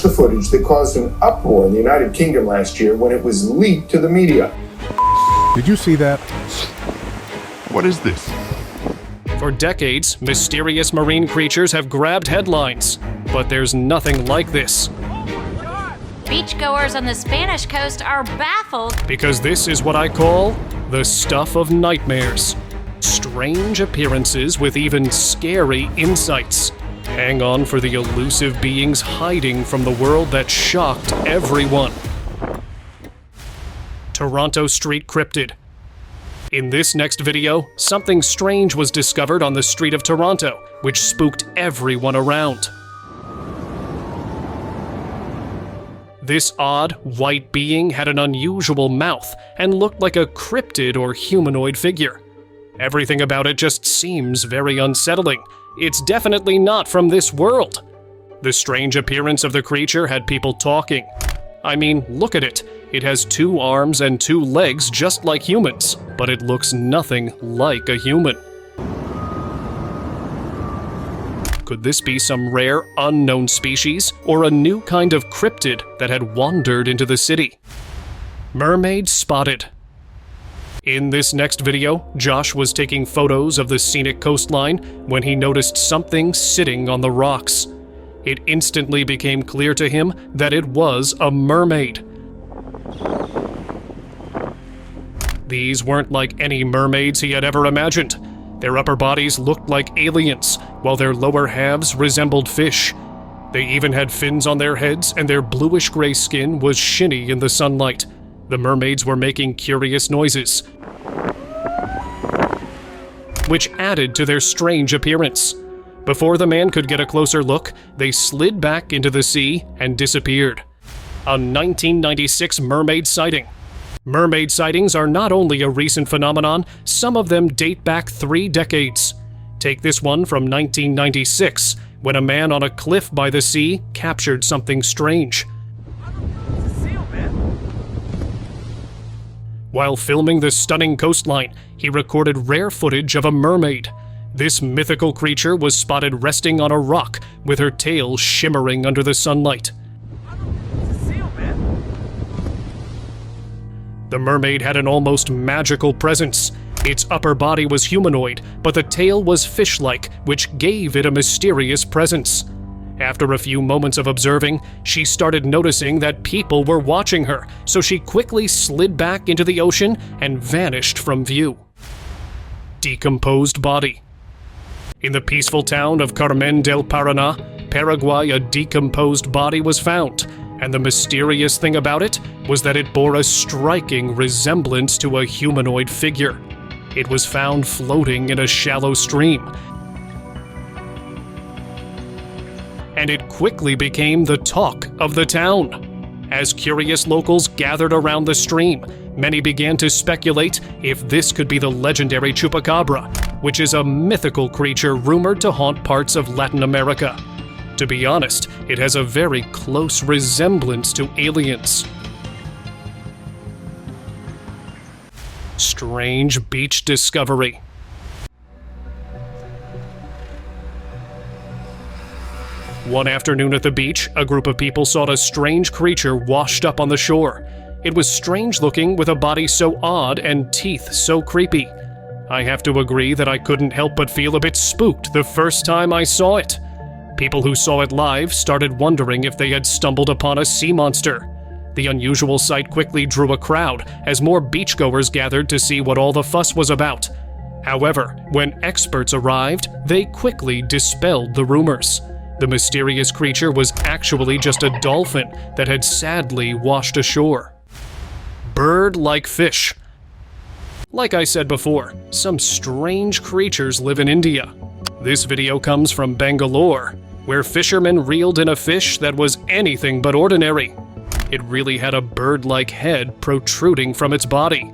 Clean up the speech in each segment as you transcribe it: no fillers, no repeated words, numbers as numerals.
the footage that caused an uproar in the United Kingdom last year when it was leaked to the media. Did you see that? What is this? For decades, mysterious marine creatures have grabbed headlines, but there's nothing like this. Beachgoers on the Spanish coast are baffled Because this is what I call the stuff of nightmares. Strange appearances with even scary insights. Hang on for the elusive beings hiding from the world that shocked everyone. Toronto Street Cryptid. In this next video, something strange was discovered on the street of Toronto, which spooked everyone around. This odd, white being had an unusual mouth and looked like a cryptid or humanoid figure. Everything about it just seems very unsettling. It's definitely not from this world. The strange appearance of the creature had people talking. I mean, look at it. It has 2 arms and 2 legs just like humans, but it looks nothing like a human. Could this be some rare, unknown species, or a new kind of cryptid that had wandered into the city? Mermaid spotted. In this next video, Josh was taking photos of the scenic coastline when he noticed something sitting on the rocks. It instantly became clear to him that it was a mermaid. These weren't like any mermaids he had ever imagined. Their upper bodies looked like aliens, while their lower halves resembled fish. They even had fins on their heads, and their bluish-gray skin was shiny in the sunlight. The mermaids were making curious noises, which added to their strange appearance. Before the man could get a closer look, they slid back into the sea and disappeared. A 1996 mermaid sighting. Mermaid sightings are not only a recent phenomenon, some of them date back 3 decades. Take this one from 1996, when a man on a cliff by the sea captured something strange. While filming the stunning coastline, he recorded rare footage of a mermaid. This mythical creature was spotted resting on a rock, with her tail shimmering under the sunlight. The mermaid had an almost magical presence. Its upper body was humanoid, but the tail was fish-like, which gave it a mysterious presence. After a few moments of observing, she started noticing that people were watching her, so she quickly slid back into the ocean and vanished from view. Decomposed body. In the peaceful town of Carmen del Paraná, Paraguay, a decomposed body was found, and the mysterious thing about it was that it bore a striking resemblance to a humanoid figure. It was found floating in a shallow stream, and it quickly became the talk of the town. As curious locals gathered around the stream, many began to speculate if this could be the legendary chupacabra, which is a mythical creature rumored to haunt parts of Latin America. To be honest, it has a very close resemblance to aliens. Strange beach discovery. One afternoon at the beach, a group of people saw a strange creature washed up on the shore. It was strange looking, with a body so odd and teeth so creepy. I have to agree that I couldn't help but feel a bit spooked the first time I saw it. People who saw it live started wondering if they had stumbled upon a sea monster. The unusual sight quickly drew a crowd as more beachgoers gathered to see what all the fuss was about. However, when experts arrived, they quickly dispelled the rumors. The mysterious creature was actually just a dolphin that had sadly washed ashore. Bird-like fish. Like I said before, some strange creatures live in India. This video comes from Bangalore, where fishermen reeled in a fish that was anything but ordinary. It really had a bird-like head protruding from its body.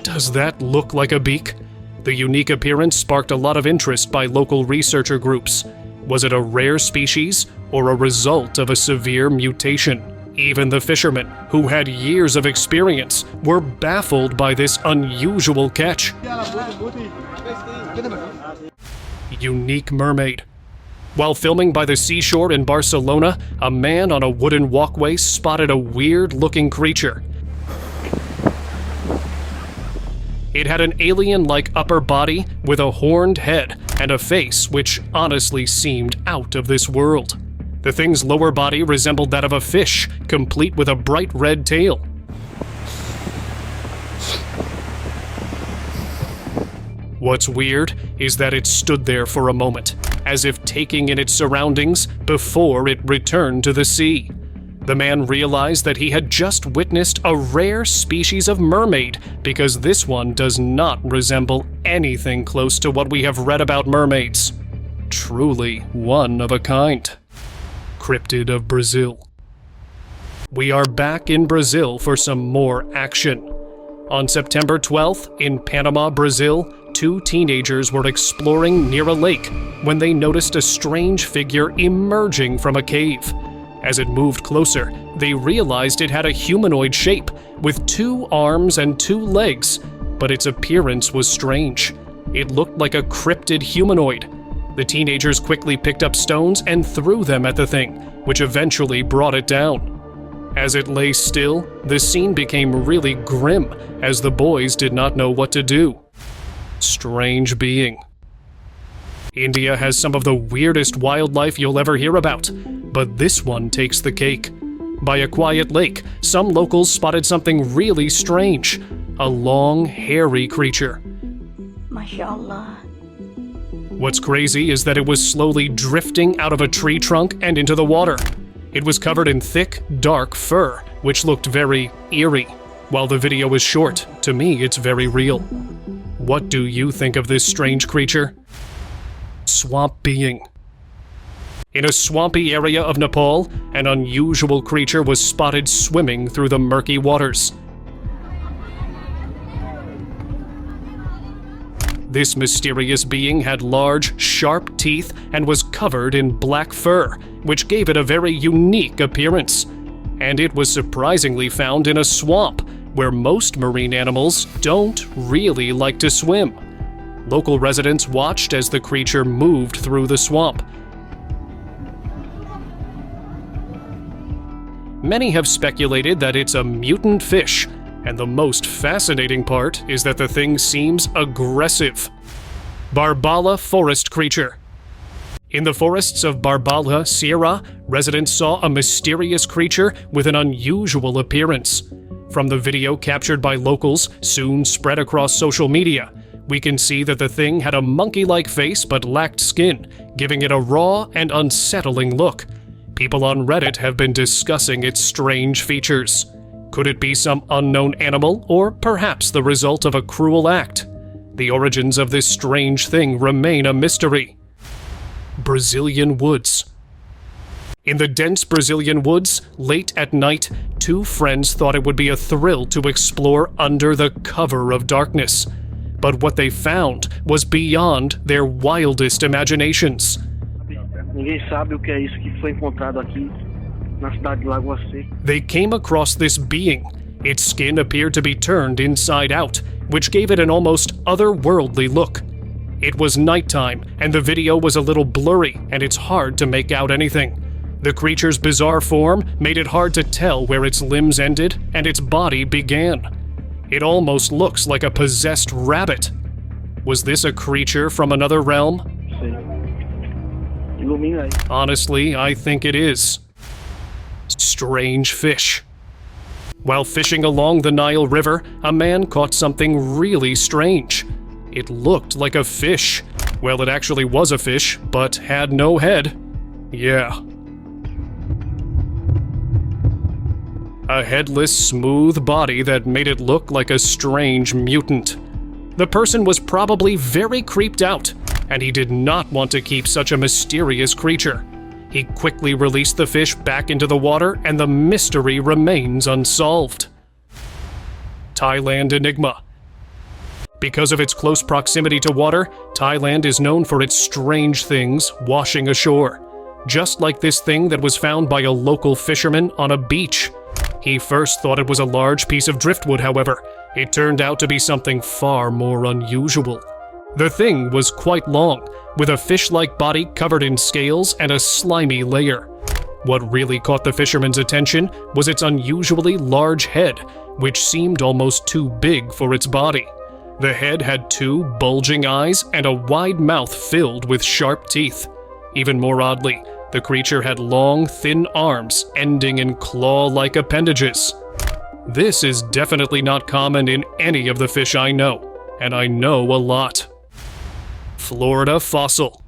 Does that look like a beak? The unique appearance sparked a lot of interest by local researcher groups. Was it a rare species or a result of a severe mutation? Even the fishermen, who had years of experience, were baffled by this unusual catch. Unique mermaid. While filming by the seashore in Barcelona, a man on a wooden walkway spotted a weird-looking creature. It had an alien-like upper body with a horned head and a face which honestly seemed out of this world. The thing's lower body resembled that of a fish, complete with a bright red tail. What's weird is that it stood there for a moment, as if taking in its surroundings before it returned to the sea. The man realized that he had just witnessed a rare species of mermaid, because this one does not resemble anything close to what we have read about mermaids. Truly one of a kind. Cryptid of Brazil. We are back in Brazil for some more action. On September 12th, in Panama, Brazil, 2 teenagers were exploring near a lake when they noticed a strange figure emerging from a cave. As it moved closer, they realized it had a humanoid shape with 2 arms and 2 legs, but its appearance was strange. It looked like a cryptid humanoid. The teenagers quickly picked up stones and threw them at the thing, which eventually brought it down. As it lay still, the scene became really grim, as the boys did not know what to do. Strange being. India has some of the weirdest wildlife you'll ever hear about, but this one takes the cake. By a quiet lake, some locals spotted something really strange. A long, hairy creature. Mashallah. What's crazy is that it was slowly drifting out of a tree trunk and into the water. It was covered in thick, dark fur, which looked very eerie. While the video is short, to me it's very real. What do you think of this strange creature? Swamp being. In a swampy area of Nepal, an unusual creature was spotted swimming through the murky waters. This mysterious being had large, sharp teeth and was covered in black fur, which gave it a very unique appearance. And it was surprisingly found in a swamp, where most marine animals don't really like to swim. Local residents watched as the creature moved through the swamp. Many have speculated that it's a mutant fish, and the most fascinating part is that the thing seems aggressive. Barbala forest creature. In the forests of Barbala, Sierra, residents saw a mysterious creature with an unusual appearance. From the video captured by locals, soon spread across social media, we can see that the thing had a monkey-like face but lacked skin, giving it a raw and unsettling look. People on Reddit have been discussing its strange features. Could it be some unknown animal, or perhaps the result of a cruel act? The origins of this strange thing remain a mystery. Brazilian woods. In the dense Brazilian woods, late at night, 2 friends thought it would be a thrill to explore under the cover of darkness. But what they found was beyond their wildest imaginations. Ninguém sabe o que é isso que foi encontrado aqui na cidade de Lagoa Seca. They came across this being. Its skin appeared to be turned inside out, which gave it an almost otherworldly look. It was nighttime, and the video was a little blurry, and it's hard to make out anything. The creature's bizarre form made it hard to tell where its limbs ended and its body began. It almost looks like a possessed rabbit. Was this a creature from another realm? Ilumina aí. Honestly, I think it is. Strange fish. While fishing along the Nile River, a man caught something really strange. It looked like a fish. Well, it actually was a fish, but had no head. Yeah. A headless, smooth body that made it look like a strange mutant. The person was probably very creeped out, and he did not want to keep such a mysterious creature. He quickly released the fish back into the water, and the mystery remains unsolved. Thailand enigma. Because of its close proximity to water, Thailand is known for its strange things washing ashore. Just like this thing that was found by a local fisherman on a beach. He first thought it was a large piece of driftwood, however. It turned out to be something far more unusual. The thing was quite long, with a fish-like body covered in scales and a slimy layer. What really caught the fisherman's attention was its unusually large head, which seemed almost too big for its body. The head had 2 bulging eyes and a wide mouth filled with sharp teeth. Even more oddly, the creature had long, thin arms ending in claw-like appendages. This is definitely not common in any of the fish I know, and I know a lot. Florida fossil.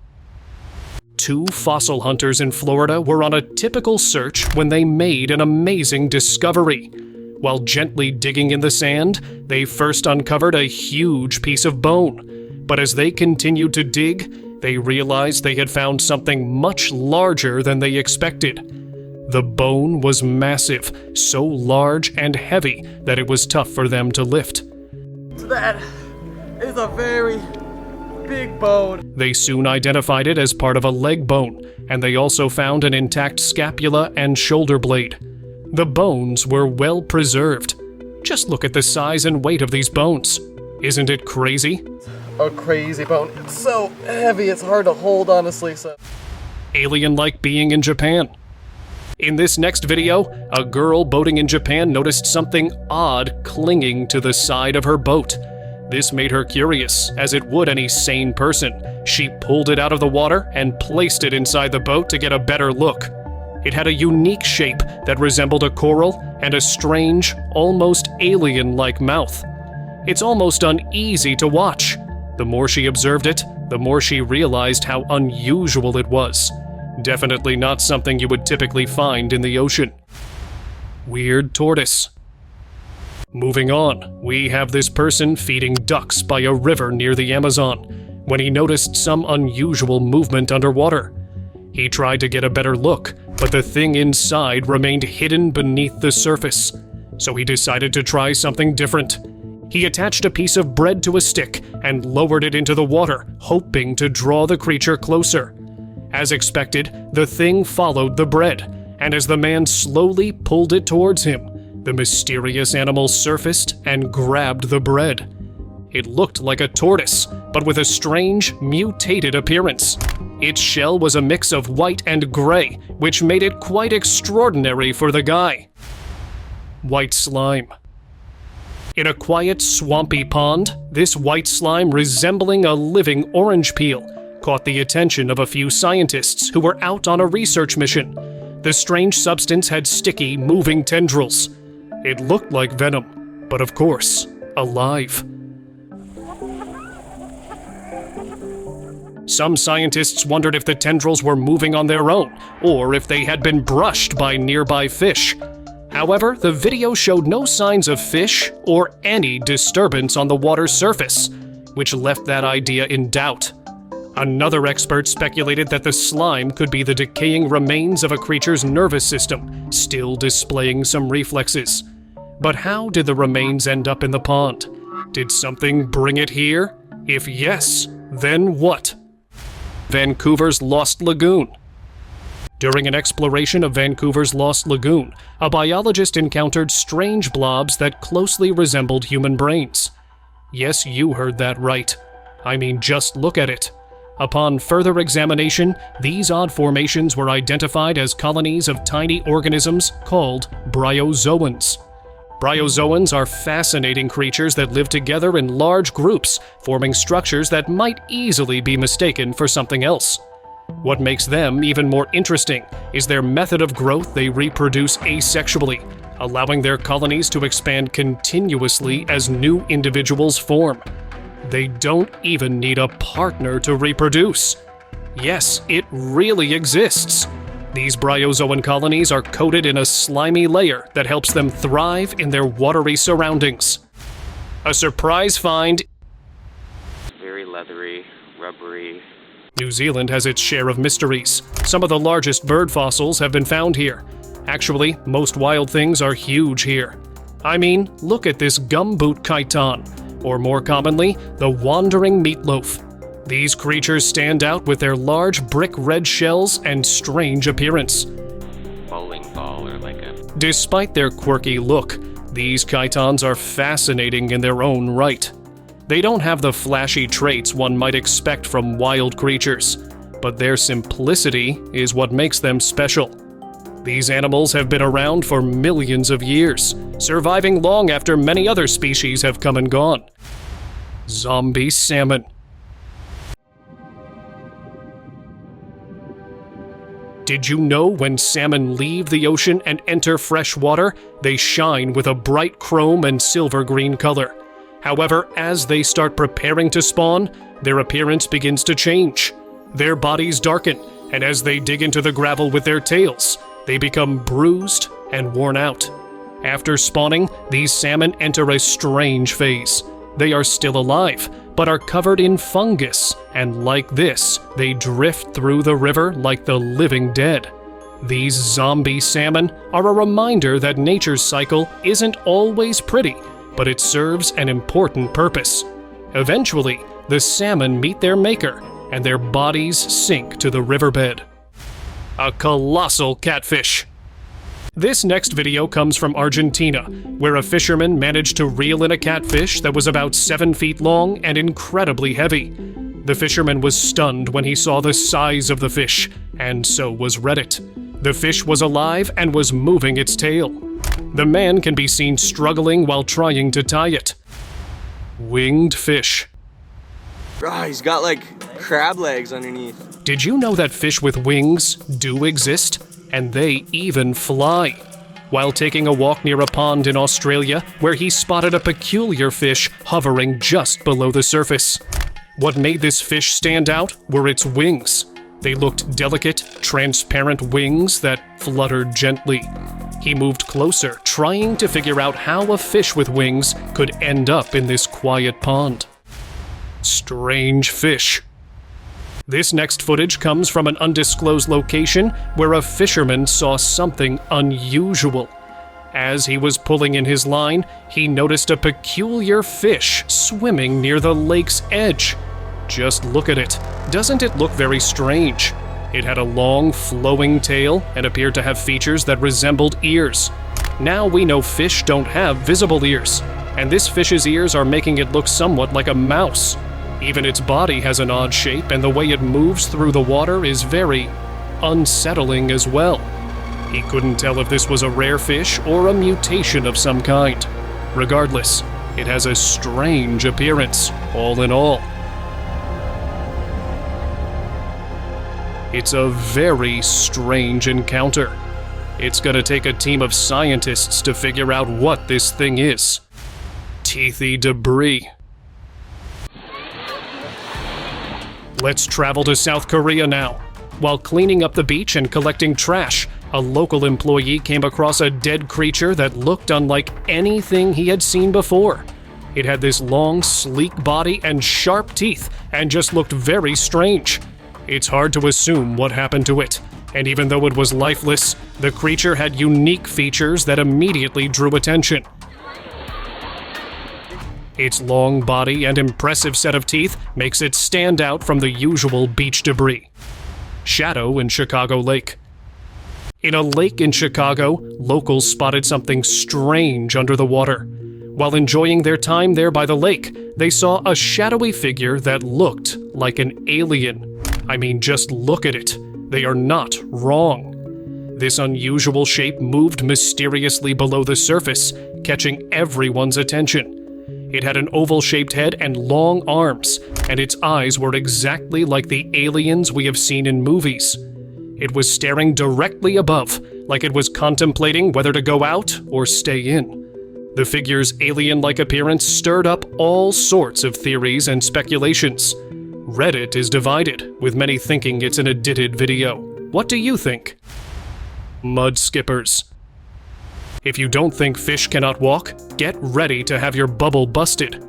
2 fossil hunters in Florida were on a typical search when they made an amazing discovery. While gently digging in the sand, they first uncovered a huge piece of bone. But as they continued to dig, they realized they had found something much larger than they expected. The bone was massive, so large and heavy that it was tough for them to lift. That is a very big bone. They soon identified it as part of a leg bone, and they also found an intact scapula and shoulder blade. The bones were well preserved. Just look at the size and weight of these bones. Isn't it crazy? A crazy bone. It's so heavy, it's hard to hold, honestly. So Alien-like being in Japan. In this next video, a girl boating in Japan noticed something odd clinging to the side of her boat. This made her curious, as it would any sane person. She pulled it out of the water and placed it inside the boat to get a better look. It had a unique shape that resembled a coral and a strange, almost alien-like mouth. It's almost uneasy to watch. The more she observed it, the more she realized how unusual it was. Definitely not something you would typically find in the ocean. Weird tortoise. Moving on, we have this person feeding ducks by a river near the Amazon when he noticed some unusual movement underwater. He tried to get a better look, but the thing inside remained hidden beneath the surface. So he decided to try something different. He attached a piece of bread to a stick and lowered it into the water, hoping to draw the creature closer. As expected, the thing followed the bread, and as the man slowly pulled it towards him, the mysterious animal surfaced and grabbed the bread. It looked like a tortoise, but with a strange, mutated appearance. Its shell was a mix of white and gray, which made it quite extraordinary for the guy. White slime. In a quiet, swampy pond, this white slime resembling a living orange peel caught the attention of a few scientists who were out on a research mission. The strange substance had sticky, moving tendrils. It looked like venom, but of course, alive. Some scientists wondered if the tendrils were moving on their own, or if they had been brushed by nearby fish. However, the video showed no signs of fish or any disturbance on the water's surface, which left that idea in doubt. Another expert speculated that the slime could be the decaying remains of a creature's nervous system, still displaying some reflexes. But how did the remains end up in the pond? Did something bring it here? If yes, then what? Vancouver's Lost Lagoon. During an exploration of Vancouver's Lost Lagoon, a biologist encountered strange blobs that closely resembled human brains. Yes, you heard that right. I mean, just look at it. Upon further examination, these odd formations were identified as colonies of tiny organisms called bryozoans. Bryozoans are fascinating creatures that live together in large groups, forming structures that might easily be mistaken for something else. What makes them even more interesting is their method of growth. They reproduce asexually, allowing their colonies to expand continuously as new individuals form. They don't even need a partner to reproduce. Yes, it really exists. These bryozoan colonies are coated in a slimy layer that helps them thrive in their watery surroundings. A surprise find. Very leathery, rubbery. New Zealand has its share of mysteries. Some of the largest bird fossils have been found here. Actually, most wild things are huge here. I mean, look at this gumboot chiton, or more commonly, the wandering meatloaf. These creatures stand out with their large brick red shells and strange appearance. Bowling ball or like a... Despite their quirky look, these chitons are fascinating in their own right. They don't have the flashy traits one might expect from wild creatures, but their simplicity is what makes them special. These animals have been around for millions of years, surviving long after many other species have come and gone. Zombie salmon. Did you know when salmon leave the ocean and enter fresh water, they shine with a bright chrome and silver green color? However, as they start preparing to spawn, their appearance begins to change. Their bodies darken, and as they dig into the gravel with their tails, they become bruised and worn out. After spawning, these salmon enter a strange phase. They are still alive, but are covered in fungus, and like this, they drift through the river like the living dead. These zombie salmon are a reminder that nature's cycle isn't always pretty, but it serves an important purpose. Eventually, the salmon meet their maker, and their bodies sink to the riverbed. A colossal catfish. This next video comes from Argentina, where a fisherman managed to reel in a catfish that was about 7 feet long and incredibly heavy. The fisherman was stunned when he saw the size of the fish, and so was Reddit. The fish was alive and was moving its tail. The man can be seen struggling while trying to tie it. Winged fish. Bro, he's got like crab legs underneath. Did you know that fish with wings do exist? And they even fly. While taking a walk near a pond in Australia, where he spotted a peculiar fish hovering just below the surface. What made this fish stand out were its wings. They looked delicate, transparent wings that fluttered gently. He moved closer, trying to figure out how a fish with wings could end up in this quiet pond. Strange fish. This next footage comes from an undisclosed location where a fisherman saw something unusual. As he was pulling in his line, he noticed a peculiar fish swimming near the lake's edge. Just look at it. Doesn't it look very strange? It had a long, flowing tail and appeared to have features that resembled ears. Now we know fish don't have visible ears, and this fish's ears are making it look somewhat like a mouse. Even its body has an odd shape, and the way it moves through the water is very unsettling as well. He couldn't tell if this was a rare fish or a mutation of some kind. Regardless, it has a strange appearance, all in all. It's a very strange encounter. It's gonna take a team of scientists to figure out what this thing is. Teethy debris. Let's travel to South Korea now. While cleaning up the beach and collecting trash, a local employee came across a dead creature that looked unlike anything he had seen before. It had this long, sleek body and sharp teeth, and just looked very strange. It's hard to assume what happened to it, and even though it was lifeless, the creature had unique features that immediately drew attention. Its long body and impressive set of teeth makes it stand out from the usual beach debris. Shadow in Chicago Lake. In a lake in Chicago, locals spotted something strange under the water. While enjoying their time there by the lake, they saw a shadowy figure that looked like an alien. I mean, just look at it. They are not wrong. This unusual shape moved mysteriously below the surface, catching everyone's attention. It had an oval-shaped head and long arms, and its eyes were exactly like the aliens we have seen in movies. It was staring directly above, like it was contemplating whether to go out or stay in. The figure's alien-like appearance stirred up all sorts of theories and speculations. Reddit is divided, with many thinking it's an edited video. What do you think? Mud skippers. If you don't think fish cannot walk, get ready to have your bubble busted.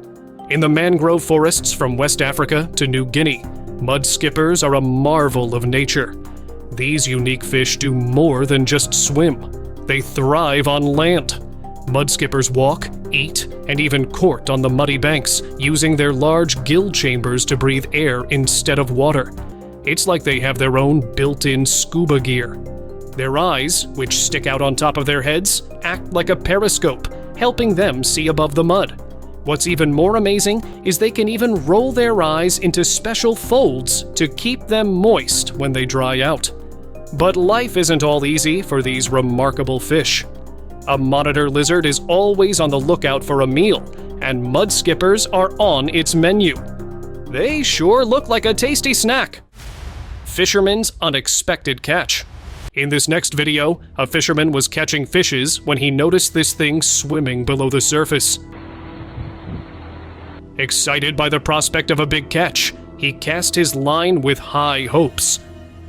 In the mangrove forests from West Africa to New Guinea, mud skippers are a marvel of nature. These unique fish do more than just swim. They thrive on land. Mud skippers walk, eat, and even court on the muddy banks, using their large gill chambers to breathe air instead of water. It's like they have their own built-in scuba gear. Their eyes, which stick out on top of their heads, act like a periscope, helping them see above the mud. What's even more amazing is they can even roll their eyes into special folds to keep them moist when they dry out. But life isn't all easy for these remarkable fish. A monitor lizard is always on the lookout for a meal, and mud skippers are on its menu. They sure look like a tasty snack. Fisherman's unexpected catch. In this next video, a fisherman was catching fishes when he noticed this thing swimming below the surface. Excited by the prospect of a big catch, he cast his line with high hopes.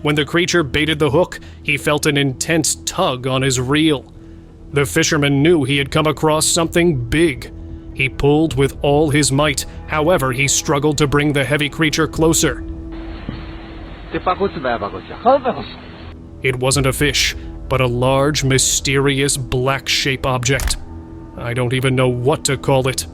When the creature baited the hook, he felt an intense tug on his reel. The fisherman knew he had come across something big. He pulled with all his might, however, he struggled to bring the heavy creature closer. It wasn't a fish, but a large, mysterious black shape object. I don't even know what to call it.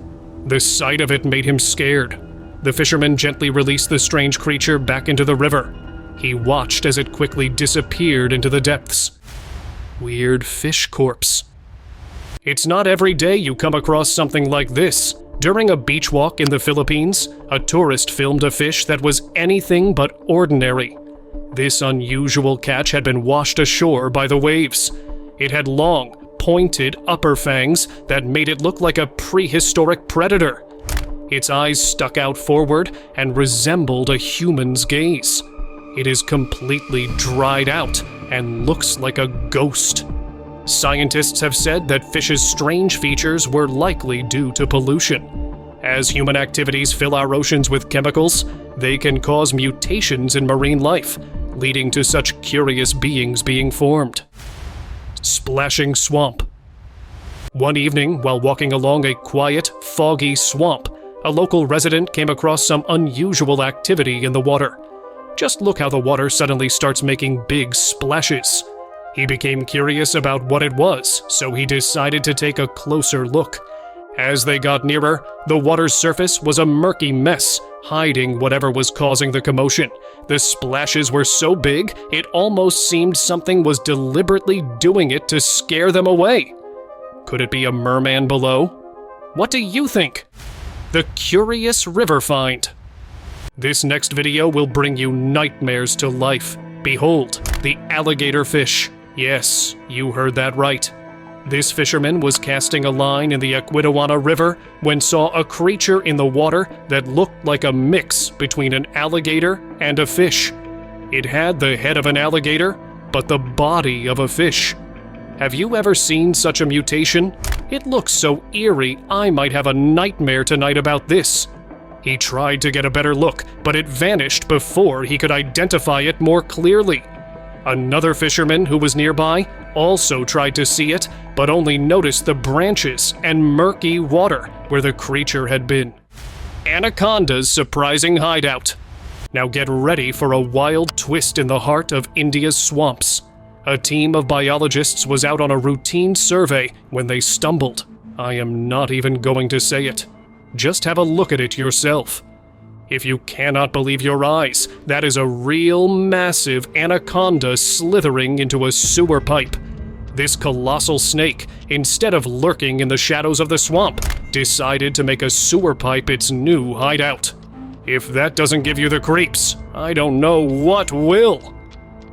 The sight of it made him scared. The fisherman gently released the strange creature back into the river. He watched as it quickly disappeared into the depths. Weird fish corpse. It's not every day you come across something like this. During a beach walk in the Philippines, a tourist filmed a fish that was anything but ordinary. This unusual catch had been washed ashore by the waves. It had long, pointed upper fangs that made it look like a prehistoric predator. Its eyes stuck out forward and resembled a human's gaze. It is completely dried out and looks like a ghost. Scientists have said that fish's strange features were likely due to pollution. As human activities fill our oceans with chemicals, they can cause mutations in marine life, leading to such curious beings being formed. Splashing swamp. One evening, while walking along a quiet, foggy swamp, a local resident came across some unusual activity in the water. Just look how the water suddenly starts making big splashes. He became curious about what it was, so he decided to take a closer look. As they got nearer, the water's surface was a murky mess, hiding whatever was causing the commotion. The splashes were so big, it almost seemed something was deliberately doing it to scare them away. Could it be a merman below? What do you think? The curious river find. This next video will bring you nightmares to life. Behold, the alligator fish. Yes, you heard that right. This fisherman was casting a line in the Aquidauana River when saw a creature in the water that looked like a mix between an alligator and a fish. It had the head of an alligator, but the body of a fish. Have you ever seen such a mutation? It looks so eerie, I might have a nightmare tonight about this. He tried to get a better look, but it vanished before he could identify it more clearly. Another fisherman who was nearby also tried to see it, but only noticed the branches and murky water where the creature had been. Anaconda's surprising hideout. Now get ready for a wild twist in the heart of India's swamps. A team of biologists was out on a routine survey when they stumbled. I am not even going to say it. Just have a look at it yourself. If you cannot believe your eyes, that is a real massive anaconda slithering into a sewer pipe. This colossal snake, instead of lurking in the shadows of the swamp, decided to make a sewer pipe its new hideout. If that doesn't give you the creeps, I don't know what will.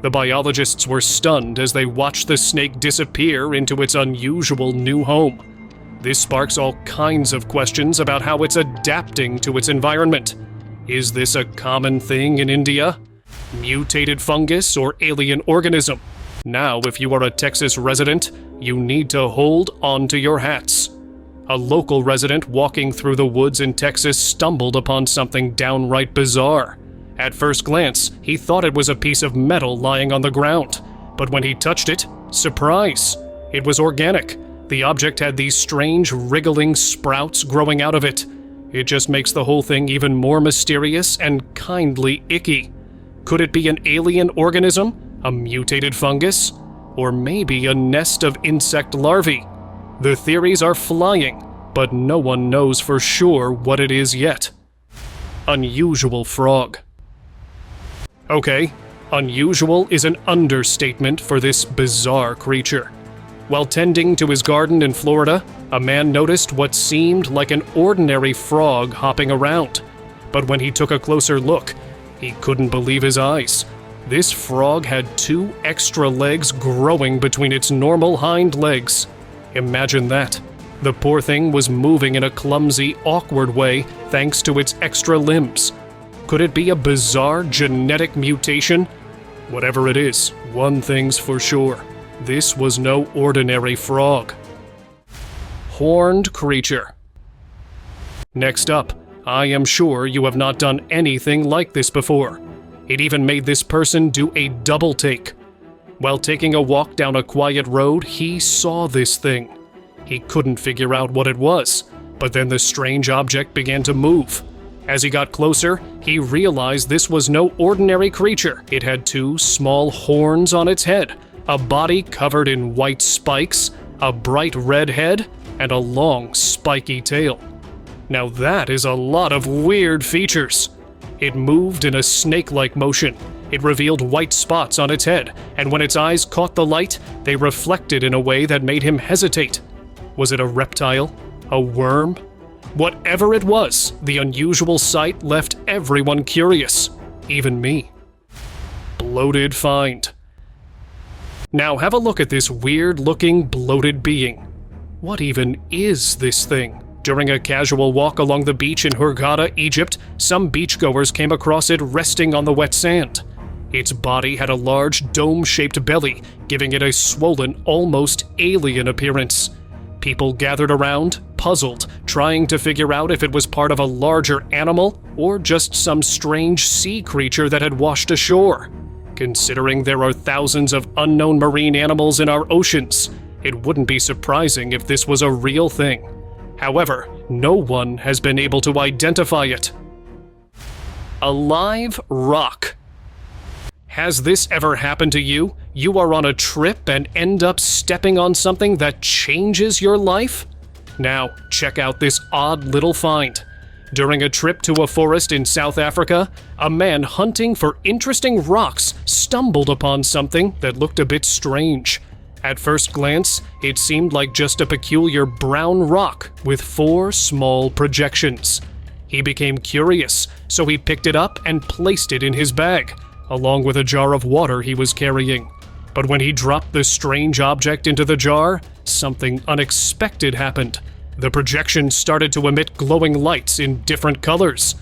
The biologists were stunned as they watched the snake disappear into its unusual new home. This sparks all kinds of questions about how it's adapting to its environment. Is this a common thing in India? Mutated fungus or alien organism? Now, if you are a Texas resident, you need to hold on to your hats. A local resident walking through the woods in Texas stumbled upon something downright bizarre. At first glance, he thought it was a piece of metal lying on the ground. But when he touched it, surprise! It was organic. The object had these strange, wriggling sprouts growing out of it. It just makes the whole thing even more mysterious and kindly icky. Could it be an alien organism? A mutated fungus? Or maybe a nest of insect larvae? The theories are flying, but no one knows for sure what it is yet. Unusual frog. Okay, unusual is an understatement for this bizarre creature. While tending to his garden in Florida, a man noticed what seemed like an ordinary frog hopping around. But when he took a closer look, he couldn't believe his eyes. This frog had 2 extra legs growing between its normal hind legs. Imagine that. The poor thing was moving in a clumsy, awkward way thanks to its extra limbs. Could it be a bizarre genetic mutation? Whatever it is, one thing's for sure. This was no ordinary frog. Horned creature. Next up, I am sure you have not done anything like this before. It even made this person do a double take. While taking a walk down a quiet road, he saw this thing. He couldn't figure out what it was, but then the strange object began to move. As he got closer, he realized this was no ordinary creature. It had 2 small horns on its head, a body covered in white spikes, a bright red head, and a long, spiky tail. Now that is a lot of weird features. It moved in a snake-like motion. It revealed white spots on its head, and when its eyes caught the light, they reflected in a way that made him hesitate. Was it a reptile? A worm? Whatever it was, the unusual sight left everyone curious, even me. Bloated find. Now have a look at this weird-looking bloated being. What even is this thing? During a casual walk along the beach in Hurghada, Egypt, some beachgoers came across it resting on the wet sand. Its body had a large dome-shaped belly, giving it a swollen, almost alien appearance. People gathered around, puzzled, trying to figure out if it was part of a larger animal or just some strange sea creature that had washed ashore. Considering there are thousands of unknown marine animals in our oceans, it wouldn't be surprising if this was a real thing. However, no one has been able to identify it. A live rock. Has this ever happened to you? You are on a trip and end up stepping on something that changes your life? Now, check out this odd little find. During a trip to a forest in South Africa, a man hunting for interesting rocks stumbled upon something that looked a bit strange. At first glance, it seemed like just a peculiar brown rock with 4 small projections. He became curious, so he picked it up and placed it in his bag, along with a jar of water he was carrying. But when he dropped the strange object into the jar, something unexpected happened. The projection started to emit glowing lights in different colors.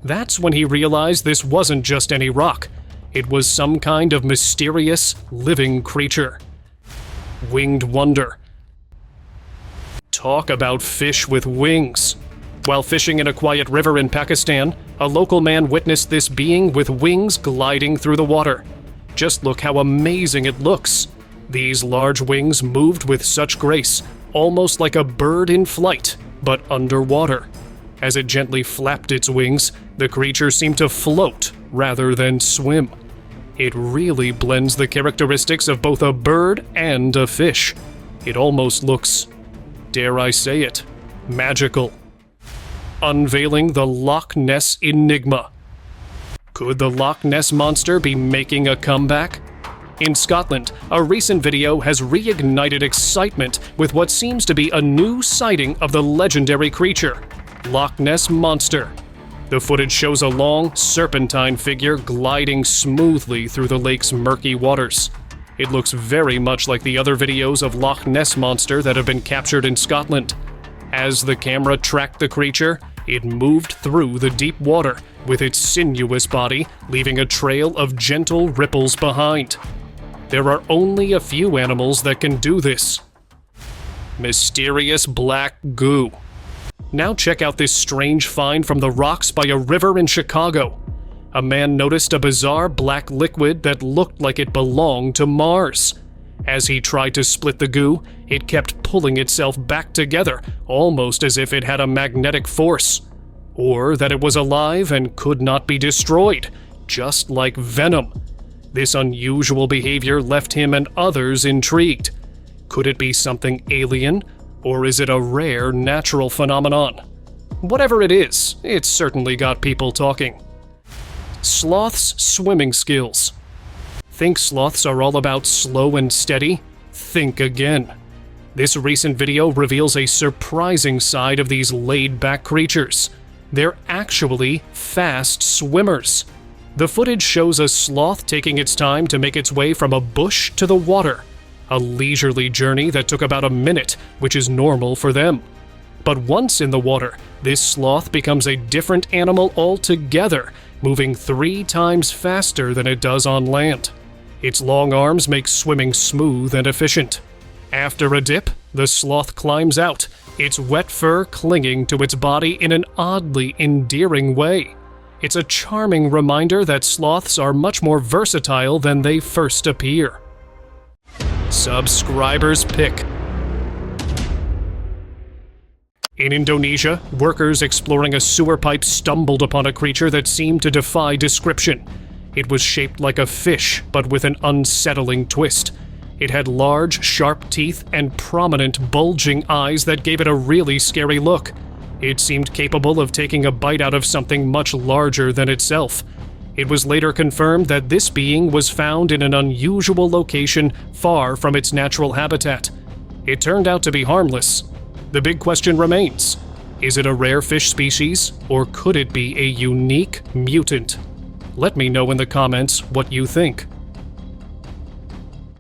That's when he realized this wasn't just any rock. It was some kind of mysterious, living creature. Winged wonder. Talk about fish with wings. While fishing in a quiet river in Pakistan, a local man witnessed this being with wings gliding through the water. Just look how amazing it looks. These large wings moved with such grace, almost like a bird in flight, but underwater. As it gently flapped its wings, the creature seemed to float rather than swim. It really blends the characteristics of both a bird and a fish. It almost looks, dare I say it, magical. Unveiling the Loch Ness Enigma. Could the Loch Ness Monster be making a comeback? In Scotland, a recent video has reignited excitement with what seems to be a new sighting of the legendary creature, Loch Ness Monster. The footage shows a long, serpentine figure gliding smoothly through the lake's murky waters. It looks very much like the other videos of Loch Ness Monster that have been captured in Scotland. As the camera tracked the creature, it moved through the deep water with its sinuous body, leaving a trail of gentle ripples behind. There are only a few animals that can do this. Mysterious black goo. Now check out this strange find from the rocks by a river in Chicago. A man noticed a bizarre black liquid that looked like it belonged to Mars. As he tried to split the goo, it kept pulling itself back together, almost as if it had a magnetic force. Or that it was alive and could not be destroyed, just like venom. This unusual behavior left him and others intrigued. Could it be something alien, or is it a rare natural phenomenon? Whatever it is, it's certainly got people talking. Sloths' swimming skills. Think sloths are all about slow and steady? Think again. This recent video reveals a surprising side of these laid-back creatures. They're actually fast swimmers. The footage shows a sloth taking its time to make its way from a bush to the water, a leisurely journey that took about a minute, which is normal for them. But once in the water, this sloth becomes a different animal altogether, moving 3 times faster than it does on land. Its long arms make swimming smooth and efficient. After a dip, the sloth climbs out, its wet fur clinging to its body in an oddly endearing way. It's a charming reminder that sloths are much more versatile than they first appear. Subscriber's pick. In Indonesia, workers exploring a sewer pipe stumbled upon a creature that seemed to defy description. It was shaped like a fish, but with an unsettling twist. It had large, sharp teeth and prominent, bulging eyes that gave it a really scary look. It seemed capable of taking a bite out of something much larger than itself. It was later confirmed that this being was found in an unusual location far from its natural habitat. It turned out to be harmless. The big question remains: is it a rare fish species, or could it be a unique mutant? Let me know in the comments what you think.